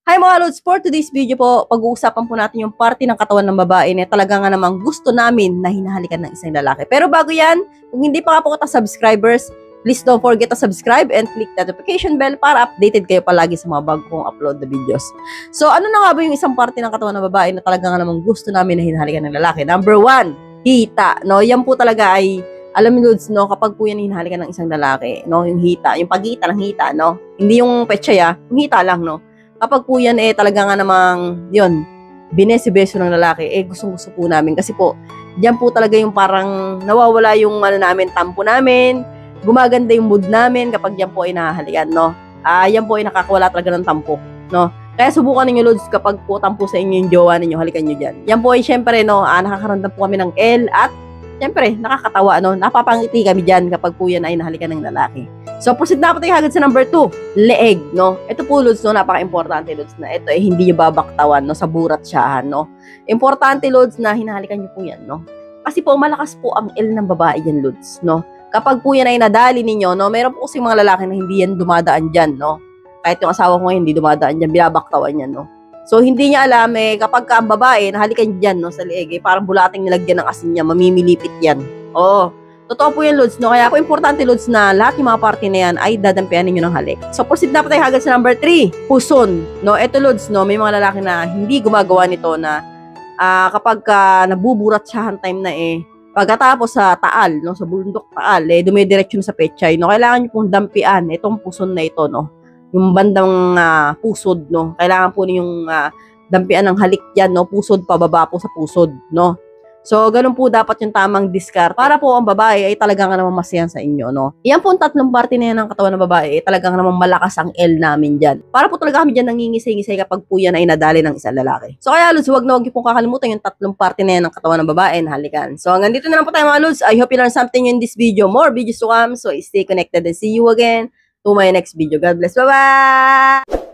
Hi mga Lods, for today's video po, pag-uusapan po natin yung parte ng katawan ng babae na talaga nga namang gusto namin na hinahalikan ng isang lalaki. Pero bago yan, kung hindi pa nga po kita subscribers, please don't forget to subscribe and click the notification bell para updated kayo palagi sa mga bago kong upload na videos. So ano na nga ba yung isang parte ng katawan ng babae na talaga nga namang gusto namin na hinahalikan ng lalaki? Number 1, hita. No, yan po talaga ay, alam niyo Lods, no, kapag po yan hinahalikan ng isang lalaki, no, yung hita, yung paghita ng hita, no, hindi yung petsaya, yung hita lang, no. Kapag po yan talaga nga namang, yun, binesi-beso ng lalaki, gustong-gusto po namin. Kasi po, diyan po talaga yung parang nawawala yung tampo namin, gumaganda yung mood namin kapag yan po ay nahahalikan, no? Yan po ay nakakawala talaga ng tampo, no? Kaya subukan ninyo, Lods, kapag po tampo sa inyo yung jowa ninyo, halikan nyo dyan. Yan po ay syempre, no, nakakaramdam po kami ng L at syempre, nakakatawa, no? Napapangiti kami dyan kapag po yan ay nahalikan ng lalaki. So, proceed na po tayo agad sa number 2, leeg, no? Ito po, Lods, no, napaka-importante, Lods, na ito ay hindi nyo babaktawan, no, sa burat siyahan, no? Importante, Lods, na hinahalikan nyo po yan, no? Kasi po, malakas po ang L ng babae yan, Lods, no? Kapag po yan ay nadali ninyo, no, meron po kasi mga lalaki na hindi yan dumadaan dyan, no? Kahit yung asawa ko ngayon, hindi dumadaan dyan, binabaktawan yan, no? So, hindi niya alam, kapag ka ang babae, nahalikan dyan, no, sa leeg, parang bulating nilagyan ng asin niya, mamimilipit yan. Oo. Totoo po yan, Lods, no? Kaya po importante, Lods, na lahat yung mga party na yan ay dadampian ninyo ng halik. So, proceed na po tayo agad sa number 3, puson. No, eto, Lods, no, may mga lalaki na hindi gumagawa nito na kapag nabuburat siya time na pagkatapos sa taal, no, sa bundok taal, dumidiretso na sa pechay, no, kailangan nyo pong dampian itong puson na ito, no, yung bandang pusod, no, kailangan po ninyong dampian ng halik yan, no, pusod pababa po sa pusod, no. So, ganun po dapat yung tamang diskarte para po ang babae ay talagang namang masayan sa inyo, no? Iyan po ang tatlong parte na yan ng katawan ng babae, talagang namang malakas ang L namin dyan. Para po talaga kami dyan nangingisay-ngisay kapag po yan ay nadali ng isang lalaki. So, kaya Lods, huwag na huwag niyo pong kakalimutan yung tatlong parte na yan ng katawan ng babae na halikan. So, hanggang dito na lang po tayo mga Lods. I hope you learned something in this video. More videos to come. So, stay connected and see you again to my next video. God bless. Bye-bye!